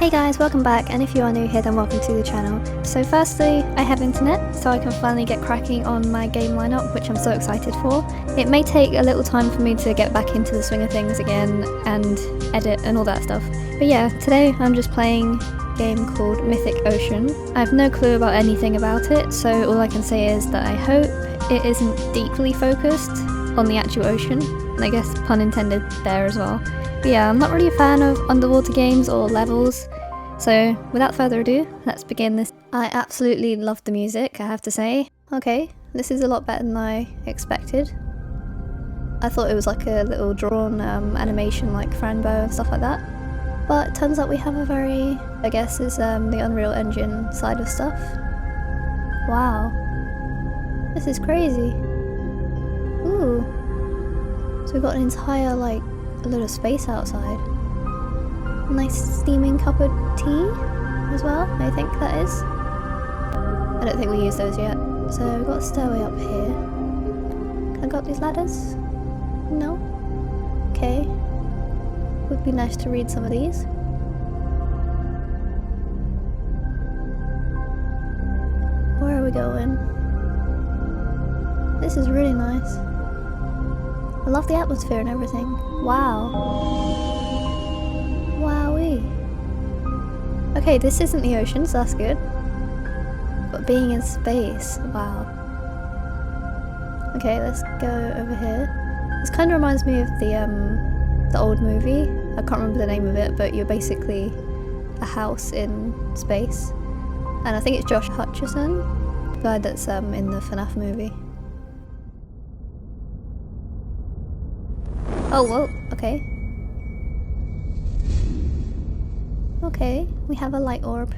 Hey guys, welcome back, and if you are new here then welcome to the channel. So firstly, I have internet, so I can finally get cracking on my game lineup, which I'm so excited for. It may take a little time for me to get back into the swing of things again and edit and all that stuff. But yeah, today I'm just playing a game called Mythic Ocean. I have no clue about anything about it, so all I can say is that I hope it isn't deeply focused on the actual ocean. And I guess pun intended there as well. But yeah, I'm not really a fan of underwater games or levels, so without further ado, let's begin this. I absolutely love the music, I have to say. Okay, this is a lot better than I expected. I thought it was like a little drawn animation like Franbo and stuff like that. But it turns out we have a very, I guess is the Unreal Engine side of stuff. Wow. This is crazy. Ooh. So we've got an entire a load of space outside. Nice steaming cup of tea as well, I think that is. I don't think we use those yet. So we've got a stairway up here. Can I go up these ladders? No? Okay. Would be nice to read some of these. Where are we going? This is really nice. I love the atmosphere and everything. Wow. Wowee. Okay, this isn't the ocean, so that's good. But being in space, wow. Okay, let's go over here. This kind of reminds me of the old movie. I can't remember the name of it, but you're basically a house in space. And I think it's Josh Hutcherson, the guy that's in the FNAF movie. Oh, whoa, okay. Okay, we have a light orb.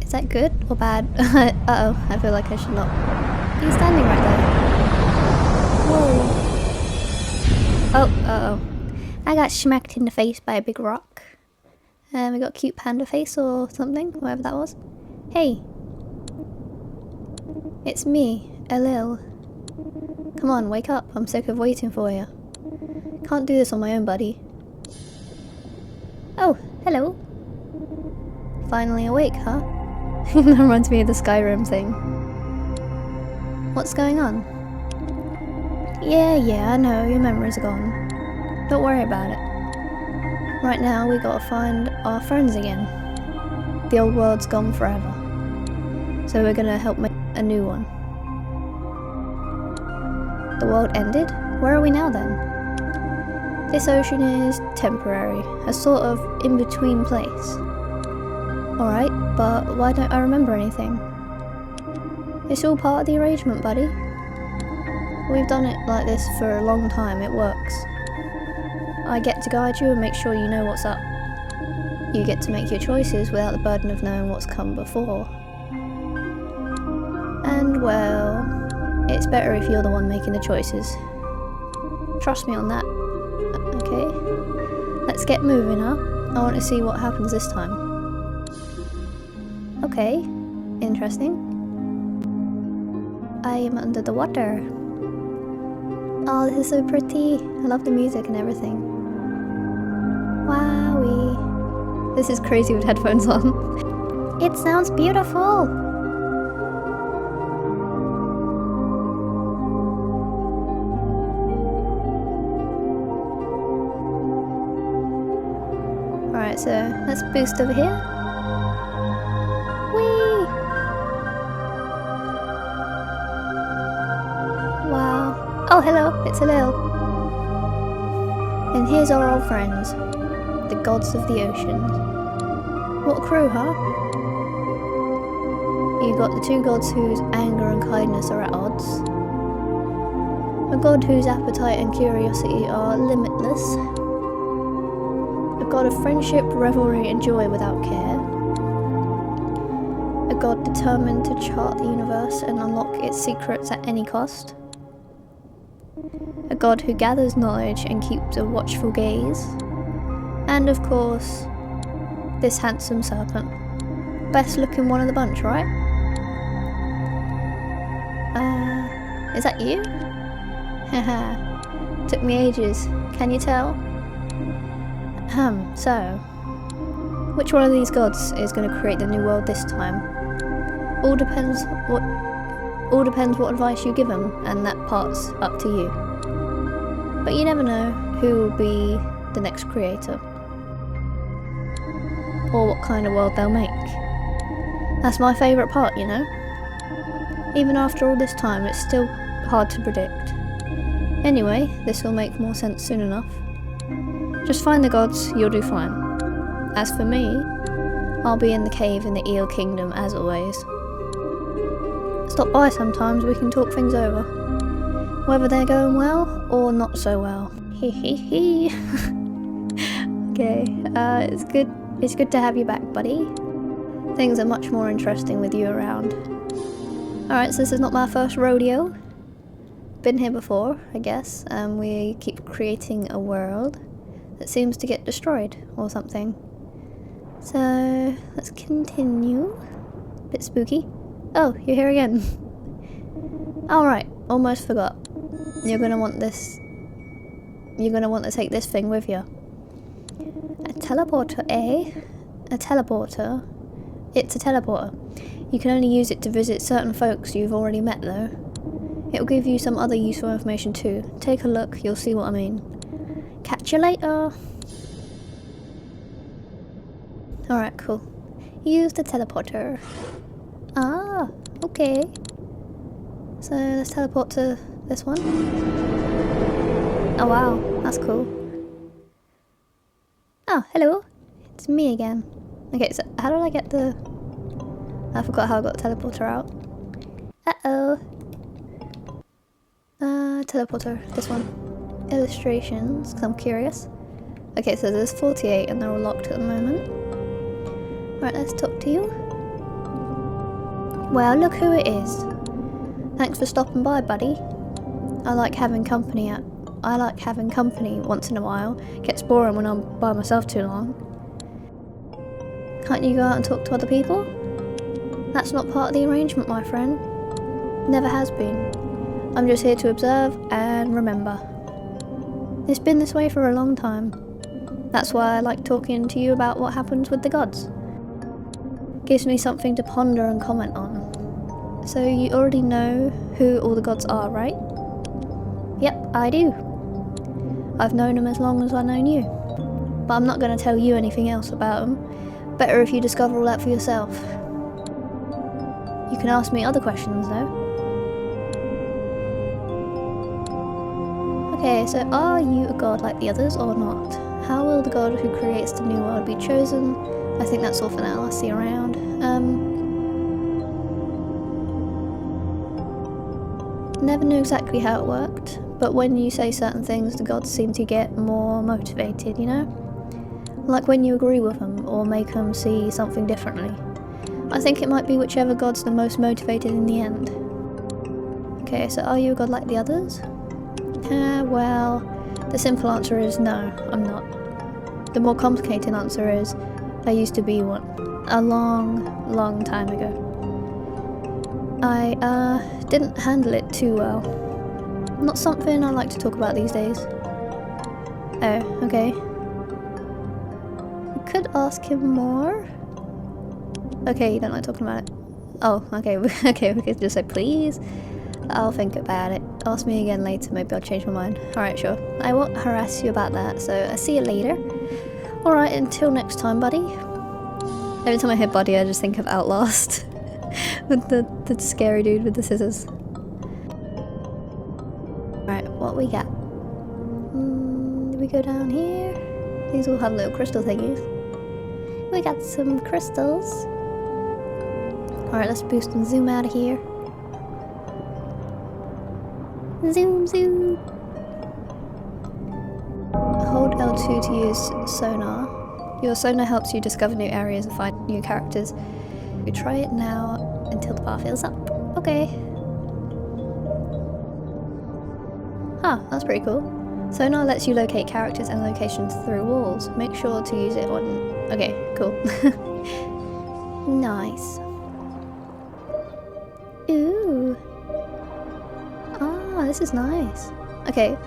Is that good or bad? Uh-oh, I feel like I should not be standing right there. Whoa. Oh, uh-oh. I got smacked in the face by a big rock. And we got a cute panda face or something, whatever that was. Hey. It's me, Elil. Come on, wake up. I'm sick of waiting for you. Can't do this on my own, buddy. Oh, hello. Finally awake, huh? That reminds me of the Skyrim thing. What's going on? Yeah, I know, your memories are gone. Don't worry about it. Right now, we gotta find our friends again. The old world's gone forever. So we're gonna help make a new one. The world ended? Where are we now then? This ocean is temporary, a sort of in-between place. Alright, but why don't I remember anything? It's all part of the arrangement, buddy. We've done it like this for a long time, it works. I get to guide you and make sure you know what's up. You get to make your choices without the burden of knowing what's come before. And well, it's better if you're the one making the choices. Trust me on that. Okay, let's get moving, huh? I want to see what happens this time. Okay, interesting. I am under the water. Oh, this is so pretty. I love the music and everything. Wowee. This is crazy with headphones on. It sounds beautiful. Alright, so let's boost over here. Whee! Wow. Oh, hello, it's Elil. And here's our old friends, the gods of the ocean. What crew, huh? You got the two gods whose anger and kindness are at odds. A god whose appetite and curiosity are limitless. A god of friendship, revelry and joy without care. A god determined to chart the universe and unlock its secrets at any cost. A god who gathers knowledge and keeps a watchful gaze. And of course, this handsome serpent. Best looking one of the bunch, right? Is that you? Haha. Took me ages. Can you tell? So... which one of these gods is going to create the new world this time? All depends what advice you give him, and that part's up to you. But you never know who will be the next creator. Or what kind of world they'll make. That's my favourite part, you know? Even after all this time, it's still hard to predict. Anyway, this will make more sense soon enough. Just find the gods, you'll do fine. As for me, I'll be in the cave in the Eel Kingdom as always. Stop by sometimes, we can talk things over. Whether they're going well, or not so well. Hehehe. Okay, it's good to have you back, buddy. Things are much more interesting with you around. Alright, so this is not my first rodeo. Been here before, I guess, and we keep creating a world that seems to get destroyed, or something. So, let's continue. Bit spooky. Oh, you're here again. Alright, almost forgot. You're gonna want this... You're gonna want to take this thing with you. A teleporter, eh? A teleporter? It's a teleporter. You can only use it to visit certain folks you've already met though. It'll give you some other useful information too. Take a look, you'll see what I mean. Catch you later! Alright, cool. Use the teleporter. Ah, okay. So let's teleport to this one. Oh wow, that's cool. Oh, hello. It's me again. Okay, so how did I get the... I forgot how I got the teleporter out. Uh-oh. Teleporter, this one. Illustrations, because I'm curious. Okay, so there's 48 and they're all locked at the moment. Right, let's talk to you. Well, look who it is. Thanks for stopping by, buddy. I like having company once in a while. Gets boring when I'm by myself too long. Can't you go out and talk to other people? That's not part of the arrangement, my friend. Never has been. I'm just here to observe and remember. It's been this way for a long time. That's why I like talking to you about what happens with the gods. Gives me something to ponder and comment on. So you already know who all the gods are, right? Yep, I do. I've known them as long as I've known you. But I'm not going to tell you anything else about them. Better if you discover all that for yourself. You can ask me other questions though. Okay, so are you a god like the others or not? How will the god who creates the new world be chosen? I think that's all for now, I'll see you around. Never knew exactly how it worked, but when you say certain things, the gods seem to get more motivated, you know? Like when you agree with them, or make them see something differently. I think it might be whichever god's the most motivated in the end. Okay, so are you a god like the others? Well, the simple answer is no, I'm not. The more complicated answer is, I used to be one. A long time ago. I, didn't handle it too well. Not something I like to talk about these days. Oh, okay. You could ask him more. Okay, you don't like talking about it. Oh, okay, okay, we could just say please. I'll think about it. Ask me again later, maybe I'll change my mind. Alright, sure. I won't harass you about that, so I'll see you later. Alright, until next time, buddy. Every time I hear buddy, I just think of Outlast. With the scary dude with the scissors. Alright, what we got? Do we go down here? These all have little crystal thingies. We got some crystals. Alright, let's boost and zoom out of here. Zoom, zoom. Hold L2 to use sonar. Your sonar helps you discover new areas and find new characters. We try it now until the bar fills up. Okay. Huh, that's pretty cool. Sonar lets you locate characters and locations through walls. Make sure to use it on... Okay, cool. Nice. Ooh. Ah, this is nice. Okay,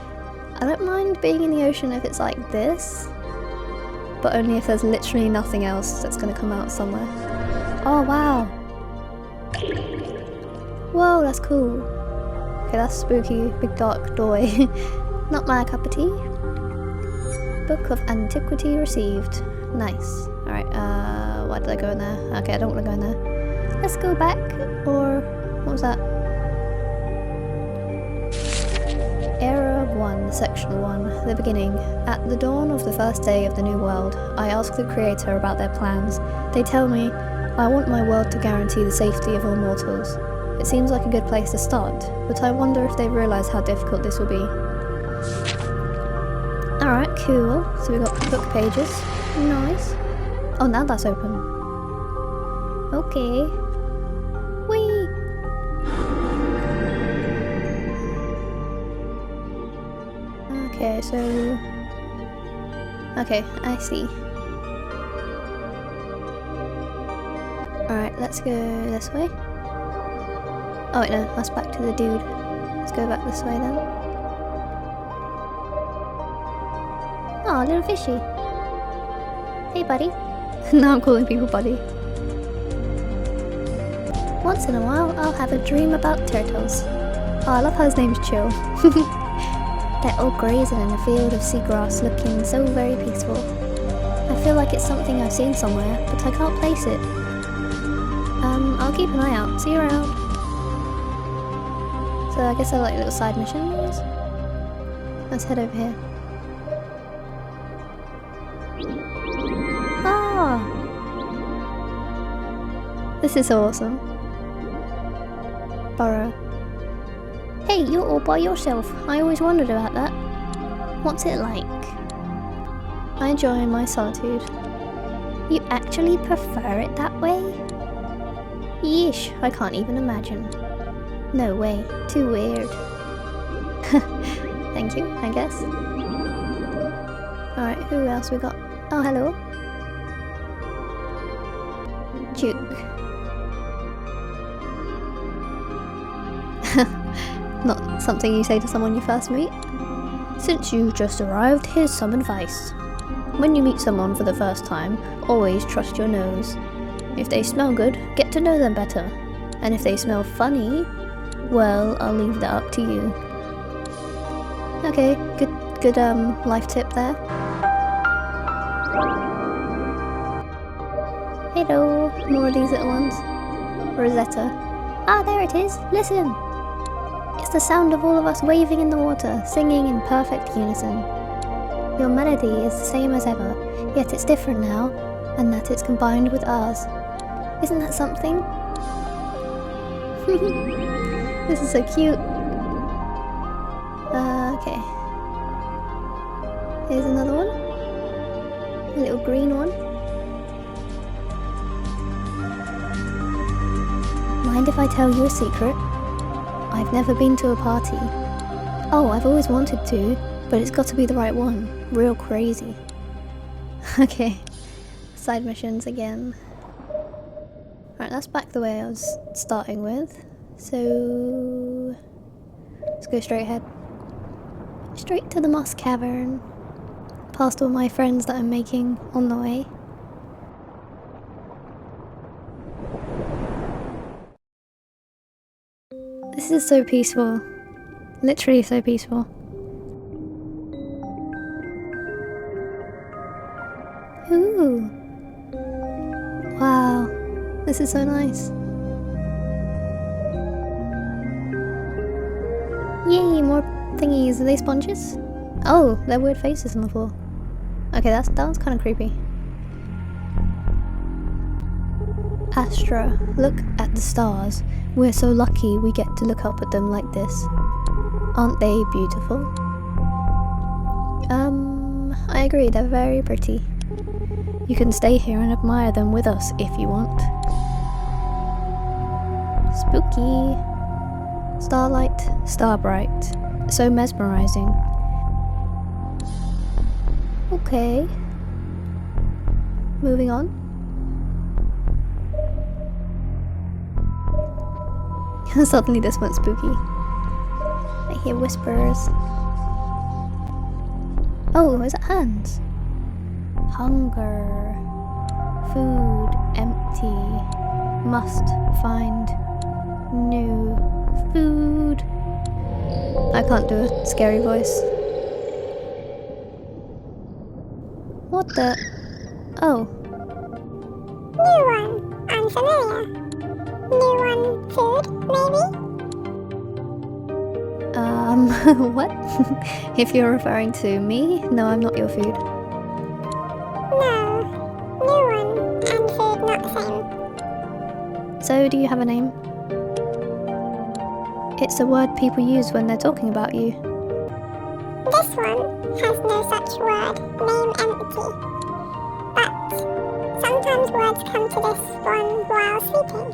I don't mind being in the ocean if it's like this, but only if there's literally nothing else that's gonna come out somewhere. Oh wow! Whoa, that's cool. Okay, that's spooky, big dark doorway. Not my cup of tea. Book of Antiquity received. Nice. Alright, why did I go in there? Okay, I don't want to go in there. Let's go back, or what was that? Era 1, Section 1, the beginning. At the dawn of the first day of the new world, I ask the Creator about their plans. They tell me, I want my world to guarantee the safety of all mortals. It seems like a good place to start, but I wonder if they realise how difficult this will be. Alright, cool. So we got book pages. Nice. Oh, now that's open. Okay. Whee! Okay, so... Okay, I see. Alright, let's go this way. Oh wait, no, that's back to the dude. Let's go back this way then. Oh, little fishy. Hey, buddy. Now I'm calling people buddy. Once in a while, I'll have a dream about turtles. Oh, I love how his name's Chill. They're all grazing in a field of seagrass, looking so very peaceful. I feel like it's something I've seen somewhere, but I can't place it. I'll keep an eye out. See you around. So I guess I like little side missions. Let's head over here. Ah! This is awesome. Burrow. Hey, you're all by yourself. I always wondered about that. What's it like? I enjoy my solitude. You actually prefer it that way? Yeesh, I can't even imagine. No way, too weird. Thank you, I guess. Alright, who else we got? Oh, hello. Duke. Not something you say to someone you first meet. Since you just arrived, here's some advice. When you meet someone for the first time, always trust your nose. If they smell good, get to know them better. And if they smell funny, well, I'll leave that up to you. Okay, good life tip there. Hello, more of these little ones. Rosetta. Ah, there it is, listen! It's the sound of all of us waving in the water, singing in perfect unison. Your melody is the same as ever, yet it's different now, and that it's combined with ours. Isn't that something? This is so cute. Okay. Here's another one. A little green one. Mind if I tell you a secret? I've never been to a party. Oh, I've always wanted to, but it's got to be the right one. Real crazy. Okay. Side missions again. Right, that's back the way I was starting with. So... let's go straight ahead. Straight to the Moss Cavern. Past all my friends that I'm making on the way. This is so peaceful. Literally so peaceful. Ooh. Wow. This is so nice. Yay, more thingies. Are they sponges? Oh, they're weird faces on the floor. Okay, that was kind of creepy. Astra, look at the stars. We're so lucky we get to look up at them like this. Aren't they beautiful? I agree, they're very pretty. You can stay here and admire them with us if you want. Spooky. Starlight, starbright. So mesmerizing. Okay. Moving on. Suddenly this went spooky. I hear whispers. Oh, is it hands? Hunger. Food. Empty. Must find new food. I can't do a scary voice. What the? Oh. New one. Unfamiliar. New one. Food, maybe? What? If you're referring to me, no, I'm not your food. No. New one and food not the same. So, do you have a name? It's a word people use when they're talking about you. This one has no such word. Name empty. But sometimes words come to this one while sleeping.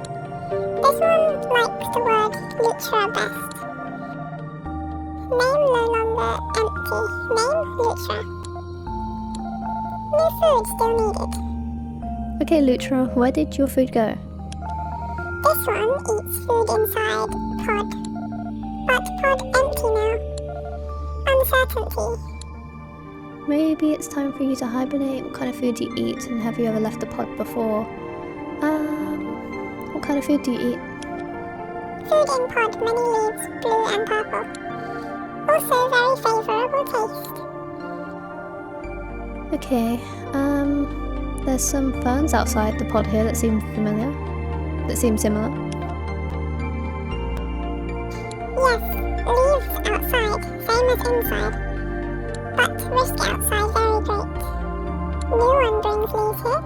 This one likes the word Lutra best. Name no longer empty. Name Lutra. New food still needed. Okay, Lutra, where did your food go? This one eats food inside pod. But pod empty now. Uncertainty. Maybe it's time for you to hibernate. What kind of food do you eat, and have you ever left the pod before? What kind of food do you eat? Food in pod, many leaves, blue and purple. Also very favourable taste. Okay, there's some ferns outside the pod here that seem familiar. That seem similar. Yes, leaves outside, same as inside. But risk outside very great. New one brings leaves here.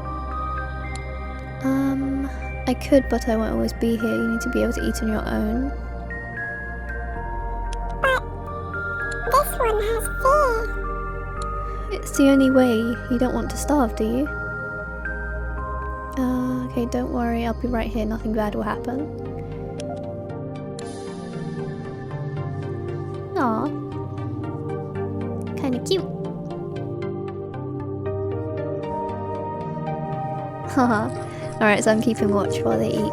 I could, but I won't always be here. You need to be able to eat on your own. But this one has fear. It's the only way. You don't want to starve, do you? Okay, don't worry. I'll be right here. Nothing bad will happen. Aw. Kinda cute. Haha. Alright, so I'm keeping watch while they eat.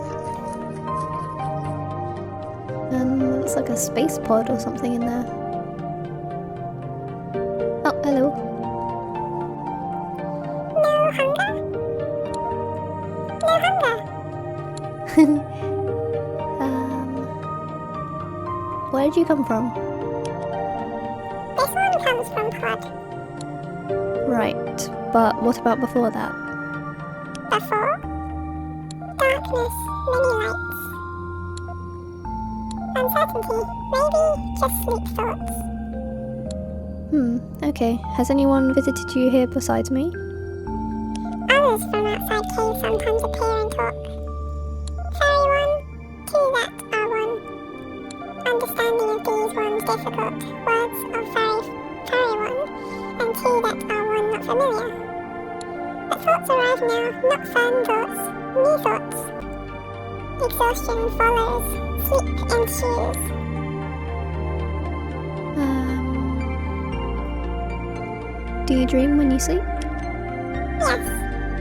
Looks like a space pod or something in there. Oh, hello. No hunger? No hunger. Where did you come from? This one comes from pod. Right, but what about before that? Before? Darkness, many lights. Uncertainty, maybe just sleep thoughts. Okay. Has anyone visited you here besides me? Others from outside caves sometimes appear and talk. Fairy one, two that are one. Understanding of these ones difficult. Words of fairy one, and two that are one not familiar. But thoughts arrive now, not fun thoughts, new thoughts. Exhaustion follows, sleep ensues. Do you dream when you sleep? Yes,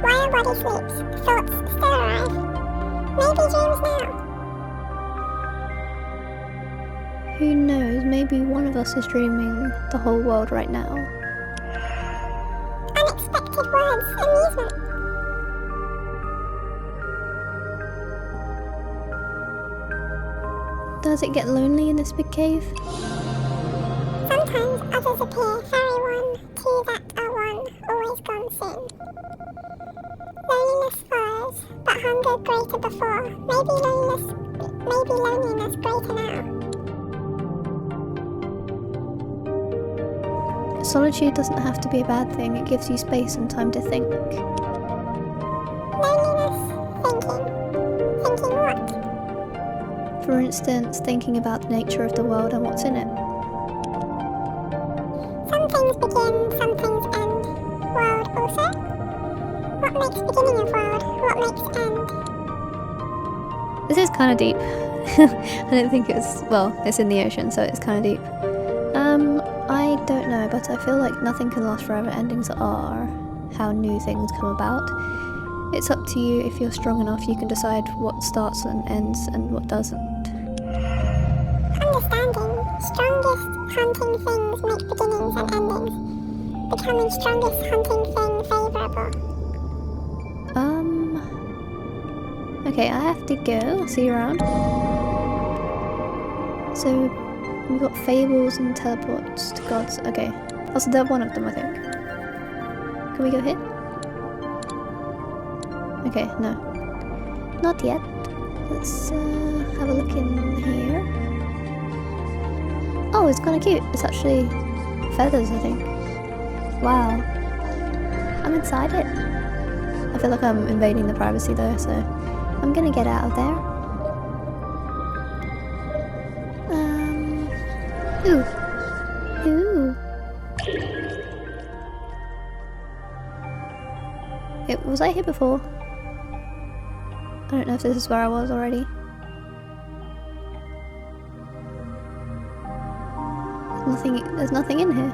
while body sleeps, thoughts still arrive. Maybe dreams now. Who knows, maybe one of us is dreaming the whole world right now. Unexpected words, amusement. Does it get lonely in this big cave? Sometimes others appear, fairy one, two that are one, always gone soon. Loneliness follows, but hunger greater before. Maybe loneliness greater now. Solitude doesn't have to be a bad thing, it gives you space and time to think. Loneliness, thinking. Thinking what? For instance, thinking about the nature of the world and what's in it. Some things begin, some things end. World also? What makes beginning of world? What makes end? This is kind of deep. I don't think it's, well, it's in the ocean, so it's kind of deep. I don't know, but I feel like nothing can last forever. Endings are how new things come about. It's up to you. If you're strong enough, you can decide what starts and ends and what doesn't. Understanding. Strongest hunting things make beginnings and endings. becoming strongest hunting thing favourable. Okay, I have to go. I'll see you around. So, we've got fables and teleports to gods. Okay. Also, they're one of them, I think. Can we go here? Okay, no. Not yet. Let's have a look in here. Oh, it's kind of cute. It's actually feathers, I think. Wow. I'm inside it. I feel like I'm invading the privacy though, so I'm gonna get out of there. Ooh. Ooh. Was I here before? I don't know if this is where I was already. There's nothing in here.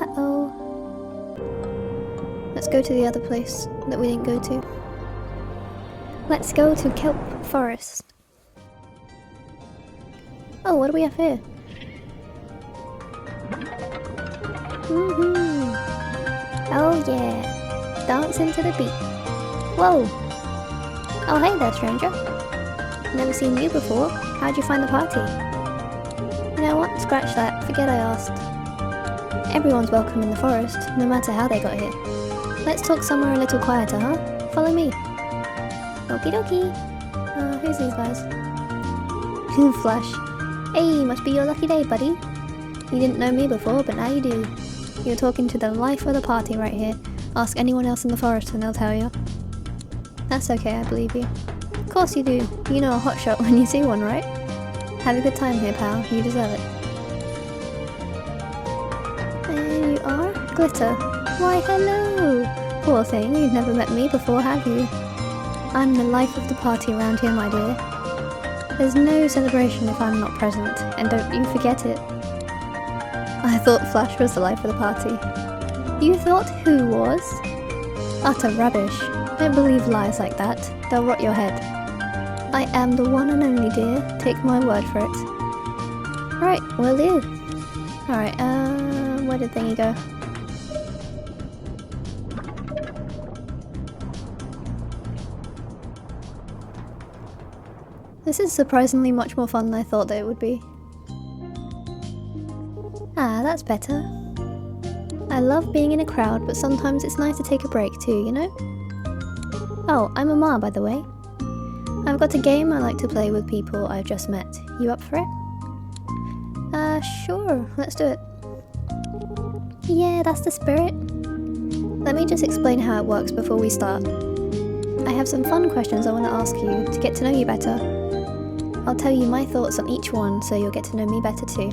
Uh-oh. Let's go to the other place that we didn't go to. Let's go to Kelp Forest. Oh, what do we have here? Woohoo! Oh yeah! Dancing to the beat. Whoa! Oh hey there, stranger. Never seen you before. How'd you find the party? You know what? Scratch that. Forget I asked. Everyone's welcome in the forest, no matter how they got here. Let's talk somewhere a little quieter, huh? Follow me. Okie dokie. Who's these guys? Flash. Hey, must be your lucky day, buddy. You didn't know me before, but now you do. You're talking to the life of the party right here. Ask anyone else in the forest and they'll tell you. That's okay, I believe you. Of course you do. You know a hotshot when you see one, right? Have a good time here, pal. You deserve it. There you are. Glitter. Why, hello! Poor thing, you've never met me before, have you? I'm the life of the party around here, my dear. There's no celebration if I'm not present, and don't you forget it. I thought Flash was the life of the party. You thought who was? Utter rubbish. Don't believe lies like that. They'll rot your head. I am the one and only, dear. Take my word for it. Right, will do. Alright, where did thingy go? This is surprisingly much more fun than I thought that it would be. Ah, that's better. I love being in a crowd, but sometimes it's nice to take a break too, you know? Oh, I'm Amar, by the way. I've got a game I like to play with people I've just met. You up for it? Sure, let's do it. Yeah, that's the spirit. Let me just explain how it works before we start. I have some fun questions I want to ask you to get to know you better. I'll tell you my thoughts on each one so you'll get to know me better too.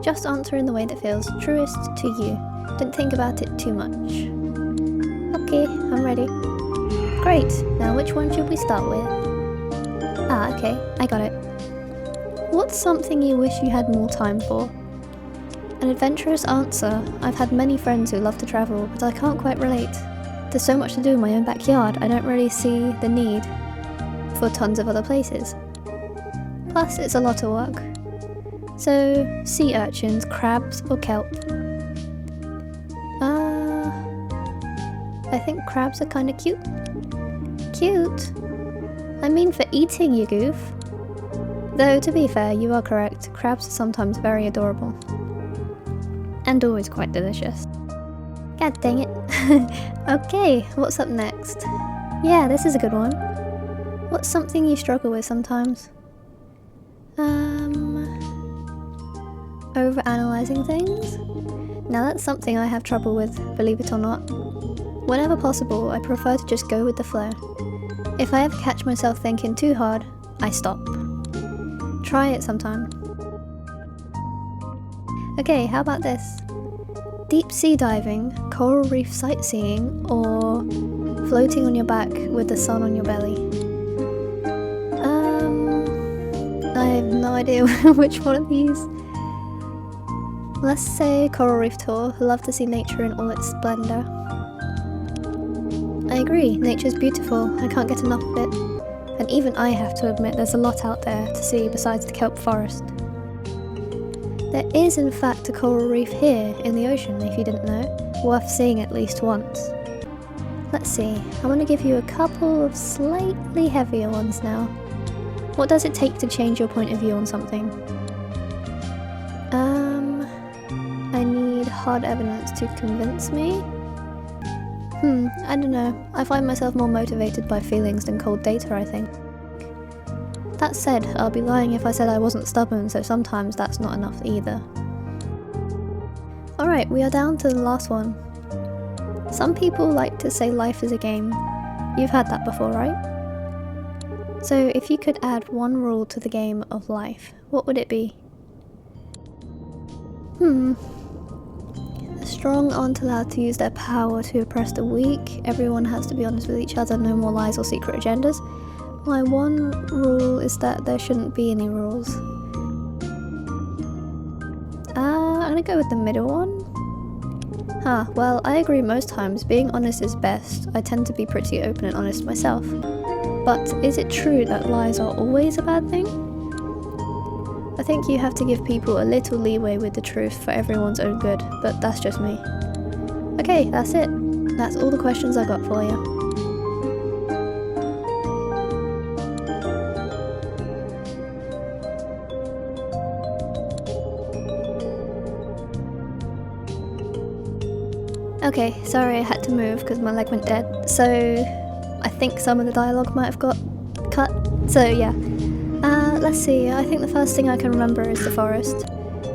Just answer in the way that feels truest to you. Don't think about it too much. Okay, I'm ready. Great, now which one should we start with? Ah, okay, I got it. What's something you wish you had more time for? An adventurous answer. I've had many friends who love to travel, but I can't quite relate. There's so much to do in my own backyard, I don't really see the need for tons of other places. Plus, it's a lot of work. So, sea urchins, crabs, or kelp? I think crabs are kinda cute. Cute? I mean for eating, you goof. Though, to be fair, you are correct, crabs are sometimes very adorable. And always quite delicious. God dang it. Okay, what's up next? Yeah, this is a good one. What's something you struggle with sometimes? Overanalyzing things? Now that's something I have trouble with, believe it or not. Whenever possible, I prefer to just go with the flow. If I ever catch myself thinking too hard, I stop. Try it sometime. Okay, how about this? Deep sea diving, coral reef sightseeing, or floating on your back with the sun on your belly? I have no idea which one of these. Let's say coral reef tour. Love to see nature in all its splendour. I agree, nature's beautiful. I can't get enough of it. And even I have to admit there's a lot out there to see besides the kelp forest. There is in fact a coral reef here in the ocean, if you didn't know, worth seeing at least once. Let's see, I want to give you a couple of slightly heavier ones now. What does it take to change your point of view on something? I need hard evidence to convince me? I don't know. I find myself more motivated by feelings than cold data, I think. That said, I'll be lying if I said I wasn't stubborn, so sometimes that's not enough either. Alright, we are down to the last one. Some people like to say life is a game. You've heard that before, right? So if you could add one rule to the game of life, what would it be? The strong aren't allowed to use their power to oppress the weak, everyone has to be honest with each other, no more lies or secret agendas. My one rule is that there shouldn't be any rules. I'm gonna go with the middle one. Well, I agree most times, being honest is best. I tend to be pretty open and honest myself. But is it true that lies are always a bad thing? I think you have to give people a little leeway with the truth for everyone's own good, but that's just me. Okay, that's it. That's all the questions I got for you. Okay, sorry I had to move because my leg went dead, so I think some of the dialogue might have got cut, so yeah. Let's see, I think the first thing I can remember is the forest.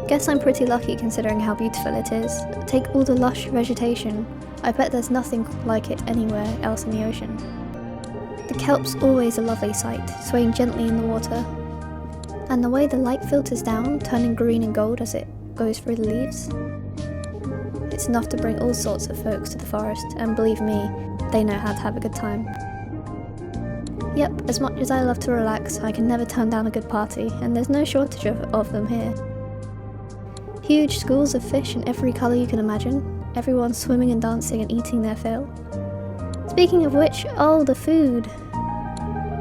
Guess I'm pretty lucky considering how beautiful it is. Take all the lush vegetation, I bet there's nothing like it anywhere else in the ocean. The kelp's always a lovely sight, swaying gently in the water. And the way the light filters down, turning green and gold as it goes through the leaves. It's enough to bring all sorts of folks to the forest, and believe me, they know how to have a good time. Yep, as much as I love to relax, I can never turn down a good party, and there's no shortage of them here. Huge schools of fish in every colour you can imagine, everyone swimming and dancing and eating their fill. Speaking of which, oh, the food!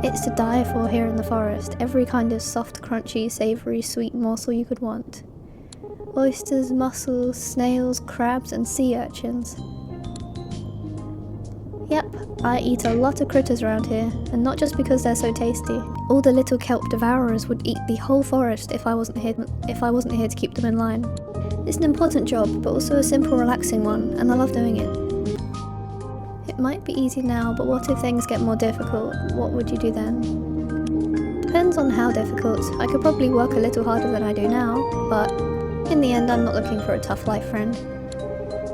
It's to die for here in the forest, every kind of soft, crunchy, savoury, sweet morsel you could want. Oysters, mussels, snails, crabs and sea urchins. Yep, I eat a lot of critters around here, and not just because they're so tasty. All the little kelp devourers would eat the whole forest if I wasn't here to keep them in line. It's an important job, but also a simple, relaxing one, and I love doing it. It might be easy now, but what if things get more difficult? What would you do then? Depends on how difficult. I could probably work a little harder than I do now, but in the end I'm not looking for a tough life friend.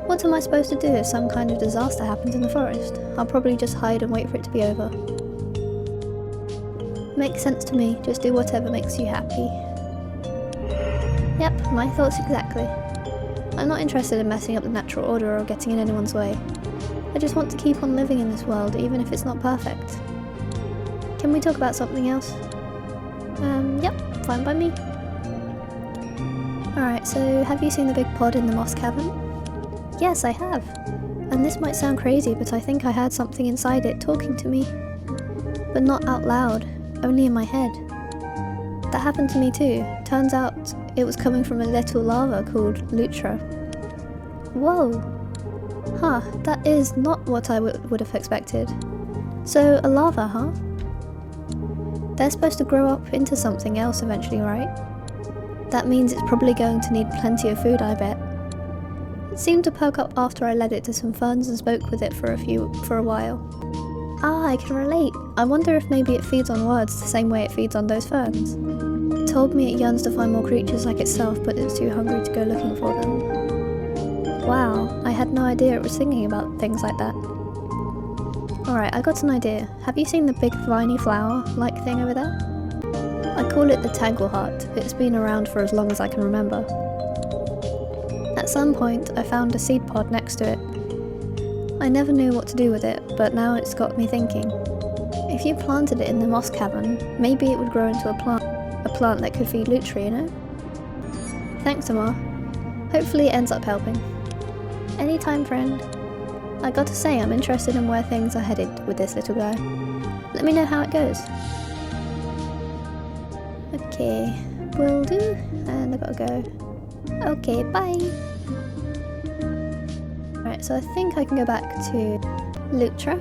What am I supposed to do if some kind of disaster happens in the forest? I'll probably just hide and wait for it to be over. Makes sense to me, just do whatever makes you happy. Yep, my thoughts exactly. I'm not interested in messing up the natural order or getting in anyone's way. I just want to keep on living in this world, even if it's not perfect. Can we talk about something else? Yep, fine by me. Alright, so have you seen the big pod in the moss cavern? Yes, I have. And this might sound crazy, but I think I heard something inside it talking to me. But not out loud, only in my head. That happened to me too. Turns out it was coming from a little lava called Lutra. Whoa! That is not what I would have expected. So, a lava, huh? They're supposed to grow up into something else eventually, right? That means it's probably going to need plenty of food, I bet. It seemed to perk up after I led it to some ferns and spoke with it for a while. I can relate. I wonder if maybe it feeds on words the same way it feeds on those ferns. It told me it yearns to find more creatures like itself, but it's too hungry to go looking for them. Wow, I had no idea it was thinking about things like that. Alright, I got an idea. Have you seen the big viney flower-like thing over there? I call it the Tangleheart. It's been around for as long as I can remember. At some point, I found a seed pod next to it. I never knew what to do with it, but now it's got me thinking. If you planted it in the moss cavern, maybe it would grow into a plant that could feed Lutra, you know? Thanks, Amar. Hopefully it ends up helping. Anytime, friend. I gotta say, I'm interested in where things are headed with this little guy. Let me know how it goes. Okay, will do, and I gotta go. Okay, bye. Alright, so I think I can go back to Lutra.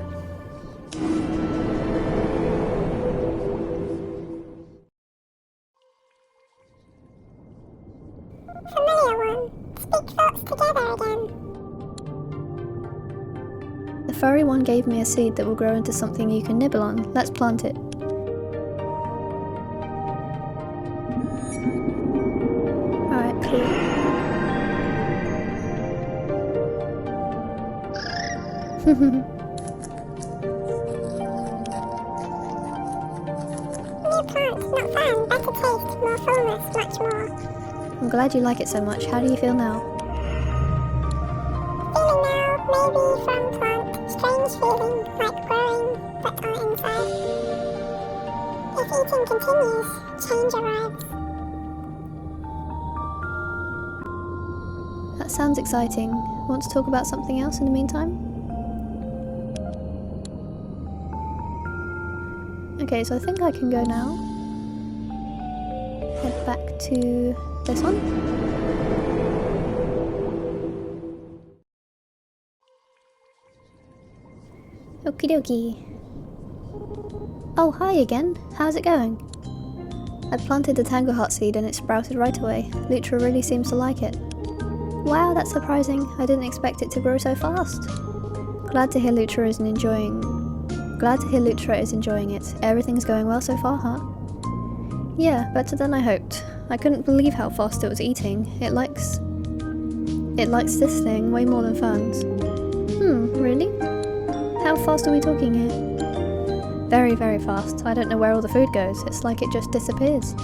Familiar one. Speak thoughts together again. The furry one gave me a seed that will grow into something you can nibble on. Let's plant it. Alright, cool. New plant, not fun, better taste, more fullness, much more. I'm glad you like it so much. How do you feel now? Feeling now, maybe from plant, strange feeling, like growing, but on inside. If eating continues, change arrives. That sounds exciting. Want to talk about something else in the meantime? Okay, so I think I can go now. Head back to this one. Okie dokie. Oh, hi again. How's it going? I planted the Tangleheart seed and it sprouted right away. Lutra really seems to like it. Wow, that's surprising. I didn't expect it to grow so fast. Glad to hear Lutra is enjoying it. Everything's going well so far, huh? Yeah, better than I hoped. I couldn't believe how fast it was eating. It likes this thing way more than ferns. Really? How fast are we talking here? Very, very fast. I don't know where all the food goes. It's like it just disappears.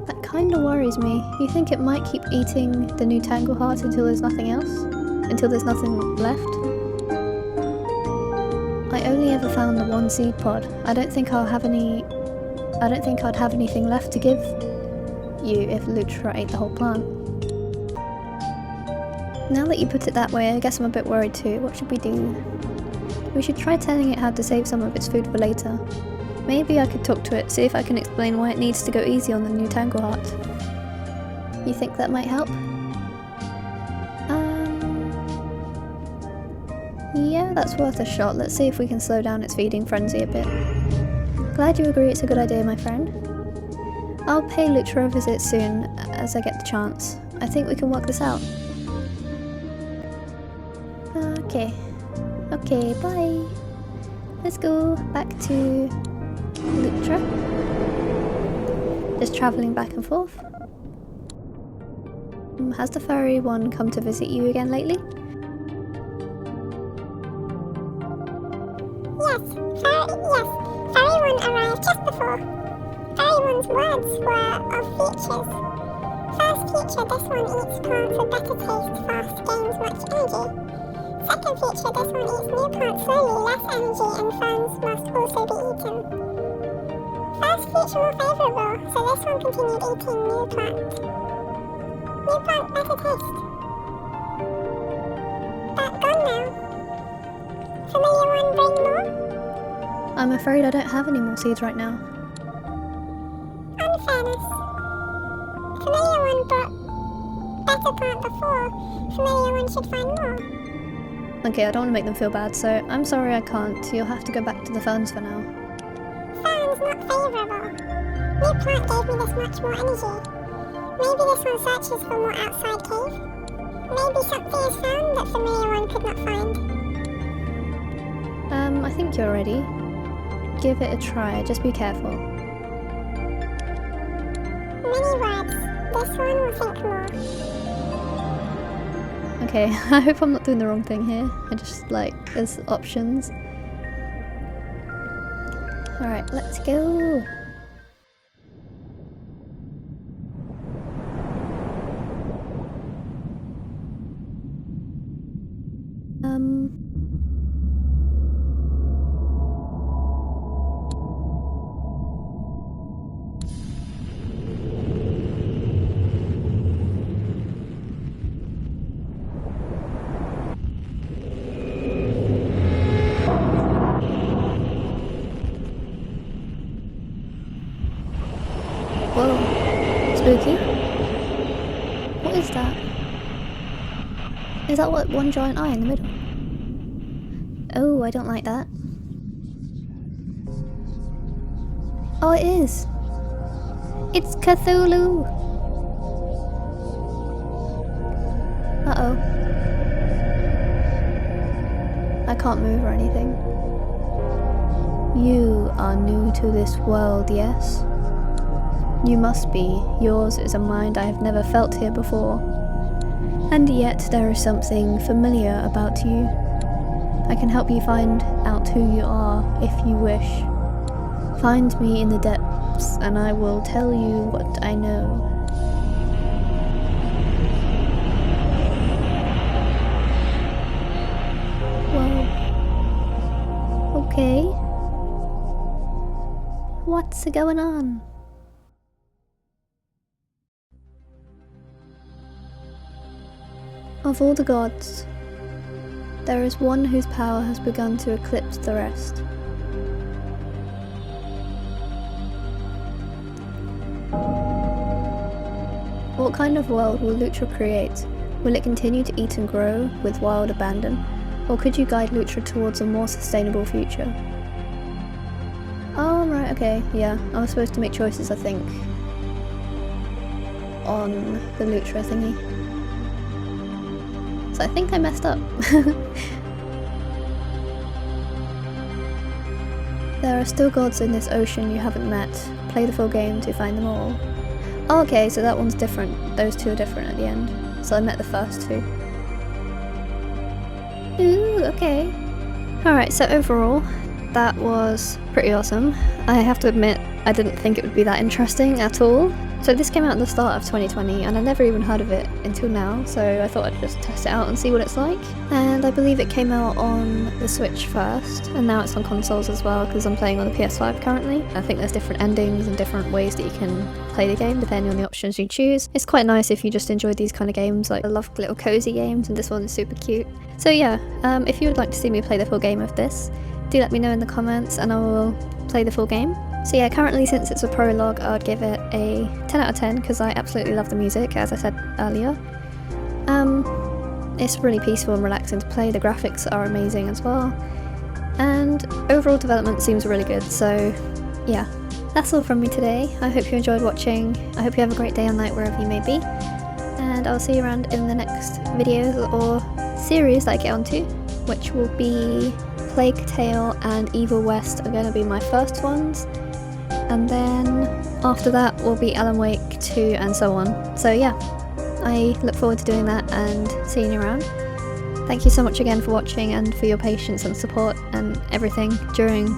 That kinda worries me. You think it might keep eating the new Tangleheart until there's nothing else? Until there's nothing left? I only ever found the one seed pod. I don't think I'd have anything left to give you if Lutra ate the whole plant. Now that you put it that way, I guess I'm a bit worried too. What should we do? We should try telling it how to save some of its food for later. Maybe I could talk to it, see if I can explain why it needs to go easy on the new Tangleheart. You think that might help? Yeah, that's worth a shot. Let's see if we can slow down its feeding frenzy a bit. Glad you agree it's a good idea, my friend. I'll pay Lutra a visit soon as I get the chance. I think we can work this out. Okay. Okay, bye. Let's go back to Lutra. Just travelling back and forth. Has the furry one come to visit you again lately? Yes, fairy one arrived just before. Fairy one's words were of features. First feature, this one eats plants with better taste, fast, gains much energy. Second feature, this one eats new plants slowly, less energy, and ferns must also be eaten. First feature more favourable, so this one continued eating new plant. New plant, better taste. But gone now. Familiar one, bring more? I'm afraid I don't have any more seeds right now. Unfairness. Familiar one brought better plant before. Familiar one should find more. Okay, I don't want to make them feel bad, so I'm sorry I can't. You'll have to go back to the ferns for now. Ferns not favourable. New plant gave me this much more energy. Maybe this one searches for more outside cave. Maybe something is found that familiar one could not find. I think you're ready. Give it a try, just be careful. Many words. This one will think more. Okay, I hope I'm not doing the wrong thing here. I just there's options. Alright, let's go! Whoa, spooky. is that? Is that what one giant eye in the middle? Oh, I don't like that. Oh, it is. It's Cthulhu. Uh-oh. I can't move or anything. You are new to this world, yes? You must be. Yours is a mind I have never felt here before. And yet there is something familiar about you. I can help you find out who you are, if you wish. Find me in the depths, and I will tell you what I know. Whoa. Okay. What's going on? Of all the gods, there is one whose power has begun to eclipse the rest. What kind of world will Lutra create? Will it continue to eat and grow with wild abandon? Or could you guide Lutra towards a more sustainable future? Oh, right, okay, yeah. I was supposed to make choices, I think, on the Lutra thingy. So I think I messed up. There are still gods in this ocean you haven't met. Play the full game to find them all. Oh, okay, so that one's different. Those two are different at the end. So I met the first two. Ooh, okay. Alright, so overall, that was pretty awesome. I have to admit, I didn't think it would be that interesting at all. So this came out at the start of 2020 and I never even heard of it until now, so I thought I'd just test it out and see what it's like. And I believe it came out on the Switch first, and now it's on consoles as well because I'm playing on the PS5 currently. I think there's different endings and different ways that you can play the game depending on the options you choose. It's quite nice if you just enjoy these kind of games. Like, I love little cozy games and this one is super cute. So yeah, if you would like to see me play the full game of this, do let me know in the comments and I will play the full game. So yeah, currently since it's a prologue, I would give it a 10 out of 10 because I absolutely love the music, as I said earlier. It's really peaceful and relaxing to play, the graphics are amazing as well, and overall development seems really good, so yeah. That's all from me today. I hope you enjoyed watching, I hope you have a great day or night wherever you may be, and I'll see you around in the next videos or series that I get onto, which will be Plague Tale and Evil West are going to be my first ones. And then after that will be Alan Wake 2 and so on. So yeah, I look forward to doing that and seeing you around. Thank you so much again for watching and for your patience and support and everything during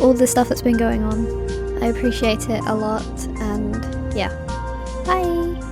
all the stuff that's been going on. I appreciate it a lot, and yeah, bye!